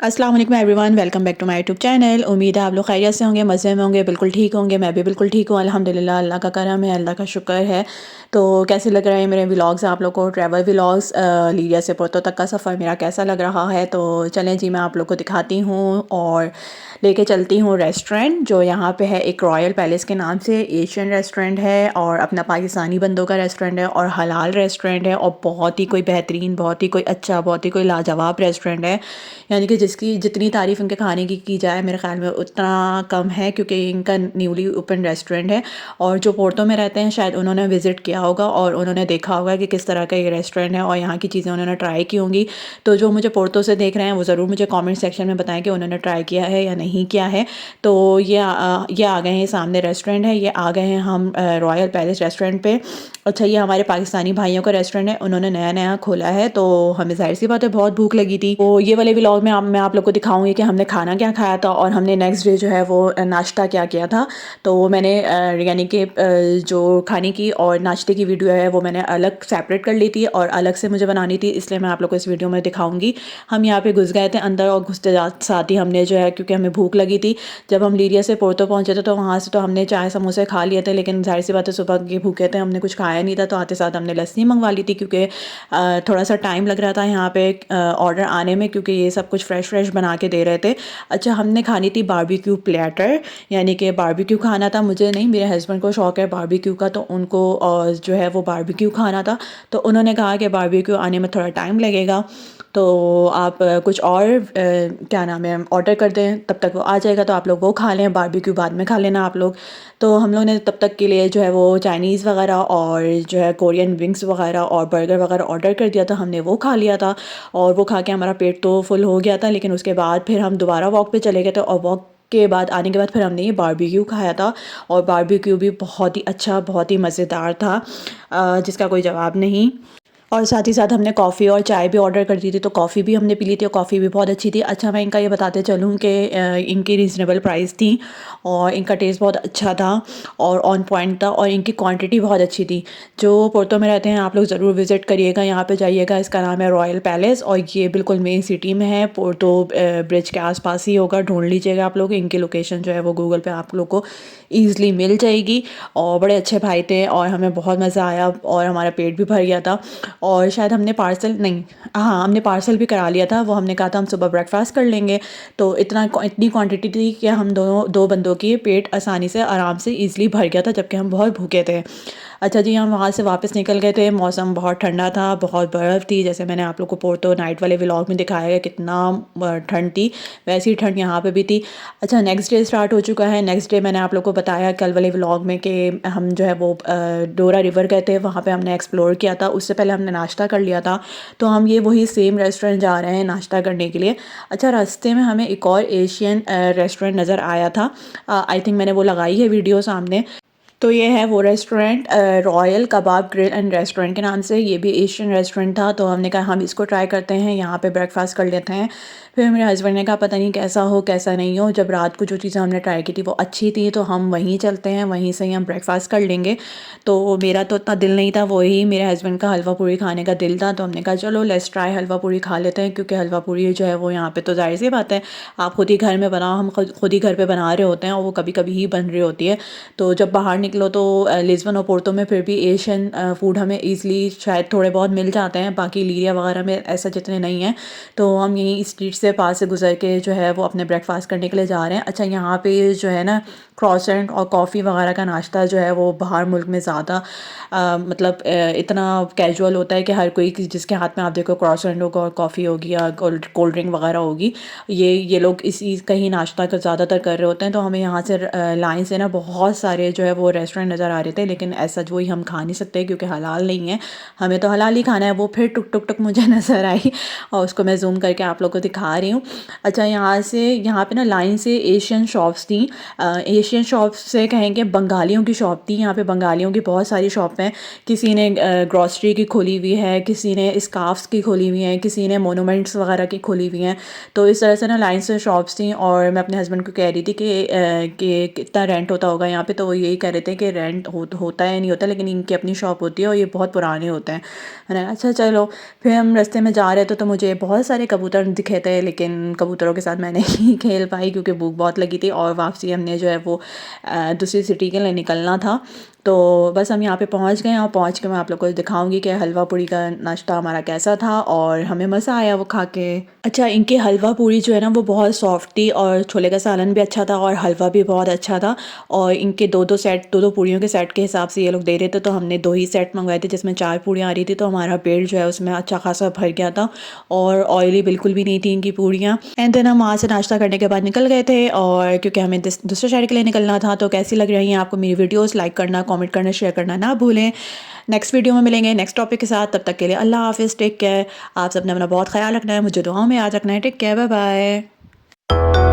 अस्सलाम वालेकुम everyone, welcome back to my YouTube channel. उम्मीद है आप लोग खैरियत से होंगे, मज़े में होंगे, बिल्कुल ठीक होंगे। मैं भी बिल्कुल ठीक हूँ अल्हम्दुलिल्लाह। अल्लाह का करम है, अल्लाह का शुक्र है। तो कैसे लग रहे हैं मेरे व्लॉग्स आप लोग को, ट्रैवल व्लॉग्स। लीबिया से पोर्तो तक का सफ़र मेरा कैसा लग रहा है, तो चलें जी मैं आप लोग को दिखाती हूँ और लेके चलती हूँ रेस्टोरेंट जो यहाँ पे है। एक रॉयल पैलेस के नाम से एशियन रेस्टोरेंट है और अपना पाकिस्तानी बंदों का रेस्टोरेंट है और हलाल रेस्टोरेंट है और बहुत ही कोई बेहतरीन, बहुत ही कोई अच्छा, बहुत ही कोई लाजवाब रेस्टोरेंट है। यानी कि जिसकी जितनी तारीफ़ इनके खाने की जाए मेरे ख़्याल में उतना कम है, क्योंकि इनका न्यूली ओपन रेस्टोरेंट है। और जो पोर्तो में रहते हैं शायद उन्होंने विज़िट किया होगा और उन्होंने देखा होगा कि किस तरह का ये रेस्टोरेंट है और यहाँ की चीज़ें उन्होंने ट्राई की होंगी। तो जो मुझे पोर्तो से देख रहे हैं वो ज़रूर मुझे कमेंट सेक्शन में बताएं कि उन्होंने ट्राई किया है या नहीं किया है। तो ये आ गए हैं, सामने रेस्टोरेंट है, ये आ गए हैं हम रॉयल पैलेस रेस्टोरेंट पे। अच्छा, ये हमारे पाकिस्तानी भाइयों का रेस्टोरेंट है, उन्होंने नया नया खोला है, तो हमें ज़ाहिर सी बात है बहुत भूख लगी थी। तो ये वाले व्लॉग में मैं आप लोग को दिखाऊंगी कि हमने खाना क्या खाया था और हमने नेक्स्ट डे जो है वो नाश्ता क्या किया था। तो मैंने यानी कि जो खाने की और नाश्ते की वीडियो है वो मैंने अलग सेपरेट कर ली थी और अलग से मुझे बनानी थी, इसलिए मैं आप लोग को इस वीडियो में दिखाऊंगी। हम यहाँ पे घुस गए थे अंदर और घुसते साथ ही हमने जो है, क्योंकि हमें भूख लगी थी, जब हम लीरिया से पोर्तो पहुंचे थे तो वहाँ से तो हमने चाय समोसे खा लिए थे, लेकिन जाहिर सी बात है सुबह के भूखे थे, हमने कुछ खाया नहीं था। तो आते साथ हमने लस्सी मंगवा ली थी, क्योंकि थोड़ा सा टाइम लग रहा था यहाँ पे ऑर्डर आने में, क्योंकि ये सब कुछ फ्रेश फ्रेश बना के दे रहे थे। अच्छा, हमने खानी थी बारबेक्यू प्लेटर, यानी कि बारबेक्यू खाना था। मुझे नहीं, मेरे हस्बैंड को शौक है बारबेक्यू का, तो उनको जो है वो बारबेक्यू खाना था। तो उन्होंने कहा कि बारबेक्यू आने में थोड़ा टाइम लगेगा, तो आप कुछ और क्या नाम है ऑर्डर कर दें, तब तक वो आ जाएगा, तो आप लोग वो खा लें, बारबेक्यू बाद में खा लेना आप लोग। तो हम लोग ने तब तक के लिए जो है वो चाइनीज़ वगैरह और जो है कोरियन विंग्स वगैरह और बर्गर वगैरह ऑर्डर कर दिया था, हमने वो खा लिया था। और वो खा के हमारा पेट तो फुल हो गया था, लेकिन उसके बाद फिर हम दोबारा वॉक पे चले गए थे और वॉक के बाद आने के बाद फिर हमने ये बारबेक्यू खाया था। और बारबेक्यू भी बहुत ही अच्छा, बहुत ही मज़ेदार था, जिसका कोई जवाब नहीं। और साथ ही साथ हमने कॉफ़ी और चाय भी ऑर्डर कर दी थी, तो कॉफ़ी भी हमने पी ली थी और कॉफ़ी भी बहुत अच्छी थी। अच्छा, मैं इनका ये बताते चलूँ कि इनकी रीज़नेबल प्राइस थी और इनका टेस्ट बहुत अच्छा था और ऑन पॉइंट था और इनकी क्वांटिटी बहुत अच्छी थी। जो पोर्तो में रहते हैं आप लोग ज़रूर विज़िट करिएगा, यहाँ पे जाइएगा। इसका नाम है रॉयल पैलेस और ये बिल्कुल मेन सिटी में है, पोर्तो ब्रिज के आसपास ही होगा। ढूंढ लीजिएगा आप लोग, इनकी लोकेशन जो है वो गूगल पे आप लोग को ईज़िली मिल जाएगी। और बड़े अच्छे भाई थे और हमें बहुत मज़ा आया और हमारा पेट भी भर गया था। और शायद हमने पार्सल नहीं, हाँ हमने पार्सल भी करा लिया था, वो हमने कहा था हम सुबह ब्रेकफास्ट कर लेंगे। तो इतनी क्वांटिटी थी कि हम दोनों दो बंदों की पेट आसानी से आराम से ईज़िली भर गया था, जबकि हम बहुत भूखे थे। अच्छा जी, हम वहाँ से वापस निकल गए थे, मौसम बहुत ठंडा था, बहुत बर्फ़ थी, जैसे मैंने आप लोग को पोर्तो नाइट वाले व्लॉग में दिखाया है कितना ठंड थी, वैसी ठंड यहाँ पे भी थी। अच्छा, नेक्स्ट डे स्टार्ट हो चुका है। नेक्स्ट डे मैंने आप लोग को बताया कल वाले व्लॉग में कि हम जो है वो डोरा रिवर गए थे, वहाँ पे हमने एक्सप्लोर किया था। उससे पहले हमने नाश्ता कर लिया था, तो हम ये वही सेम रेस्टोरेंट जा रहे हैं नाश्ता करने के लिए। अच्छा, रास्ते में हमें एक और एशियन रेस्टोरेंट नज़र आया था, आई थिंक मैंने वो लगाई है वीडियो सामने। तो ये है वो restaurant, royal kebab grill and restaurant के नाम से, ये भी एशियन रेस्टोरेंट था। तो हमने कहा हम इसको ट्राई करते हैं, यहाँ पे ब्रेकफास्ट कर लेते हैं। फिर मेरे हस्बैंड ने कहा पता नहीं कैसा हो कैसा नहीं हो, जब रात को जो चीज़ें हमने ट्राई की थी वो अच्छी थी, तो हम वहीं चलते हैं, वहीं से ही हम ब्रेकफास्ट कर लेंगे। तो मेरा तो इतना दिल नहीं था, वही मेरे हस्बैंड का हलवा पूरी खाने का दिल था। तो हमने कहा चलो लेट्स ट्राई हलवा पूरी खा लेते हैं, क्योंकि हलवा पूरी जो है वो यहाँ पे तो जाहिर सी बात है आप खुद ही घर में बनाओ, हम खुद ही घर पे बना रहे होते हैं और वो कभी कभी ही बन रही होती है। तो जब बाहर निकलो तो लिस्बन और पोर्तो में फिर भी एशियन फूड हमें ईज़िली शायद थोड़े बहुत मिल जाते हैं, बाकी लीरिया वगैरह में ऐसा जितने नहीं हैं। तो हम यहीं स्ट्रीट से पास से गुजर के जो है वो अपने ब्रेकफास्ट करने के लिए जा रहे हैं। अच्छा, यहाँ पे जो है ना क्रॉसेंट और कॉफ़ी वगैरह का नाश्ता जो है वो बाहर मुल्क में ज़्यादा मतलब इतना कैजुअल होता है कि हर कोई जिसके हाथ में आप देखो क्रॉसेंट होगा और कॉफ़ी होगी या कोल्ड ड्रिंक वगैरह होगी, ये लोग इसी का ही नाश्ता का ज़्यादातर कर रहे होते हैं। तो हमें यहाँ से लाइन से ना बहुत सारे जो है वो रेस्टोरेंट नज़र आ रहे थे, लेकिन ऐसा जो ही हम खा नहीं सकते क्योंकि हलाल नहीं है, हमें तो हलाल ही खाना है। वो फिर टुक टुक टुक मुझे नज़र आई और उसको मैं जूम करके आप लोग को दिखा रही हूँ। अच्छा, यहाँ पे ना लाइन से एशियन शॉप्स थी, एशियन शॉप से कहेंगे बंगालियों की शॉप थी। यहाँ पे बंगालियों की बहुत सारी शॉप हैं, किसी ने ग्रॉसरी की खोली हुई है, किसी ने स्कार्फ्स की खोली हुई हैं, किसी ने मोनूमेंट्स वगैरह की खोली हुई हैं। तो इस तरह से ना लाइन से शॉप्स थी और मैं अपने हस्बैंड को कह रही थी कि कितना रेंट होता होगा यहाँ पे, तो वो यही कह रहे कहते हैं कि रेंट होता है नहीं होता, लेकिन इनकी अपनी शॉप होती है और ये बहुत पुराने होते हैं, है ना। अच्छा चलो, फिर हम रास्ते में जा रहे थे तो मुझे बहुत सारे कबूतर दिखे थे, लेकिन कबूतरों के साथ मैं नहीं खेल पाई क्योंकि भूख बहुत लगी थी और वापसी हमने जो है वो दूसरी सिटी के लिए निकलना था। तो बस हम यहाँ पे पहुँच गए और पहुँच के मैं आप लोग को दिखाऊंगी कि हलवा पूड़ी का नाश्ता हमारा कैसा था और हमें मज़ा आया वो खा के। अच्छा, इनके हलवा पूड़ी जो है ना वो बहुत सॉफ्ट थी और छोले का सालन भी अच्छा था और हलवा भी बहुत अच्छा था। और इनके दो पूड़ियों के सेट के हिसाब से ये लोग दे रहे थे, तो हमने 2 ही सेट मंगवाए थे जिसमें 4 पूड़ियाँ आ रही थी, तो हमारा पेट जो है उसमें अच्छा खासा भर गया था और ऑयली बिल्कुल भी नहीं थी इनकी पूड़ियाँ। एंड देन हम वहाँ से नाश्ता करने के बाद निकल गए थे और क्योंकि हमें दूसरे शहर के लिए निकलना था। तो कैसी लग रही हैं आपको मेरी वीडियोज़, लाइक करना, कमेंट करना, शेयर करना ना भूलें। नेक्स्ट वीडियो में मिलेंगे नेक्स्ट टॉपिक के साथ, तब तक के लिए अल्लाह हाफ़िज़, टेक केयर। आप सबने अपना बहुत ख्याल रखना है, मुझे दुआओं में याद रखना है। Take care, bye bye.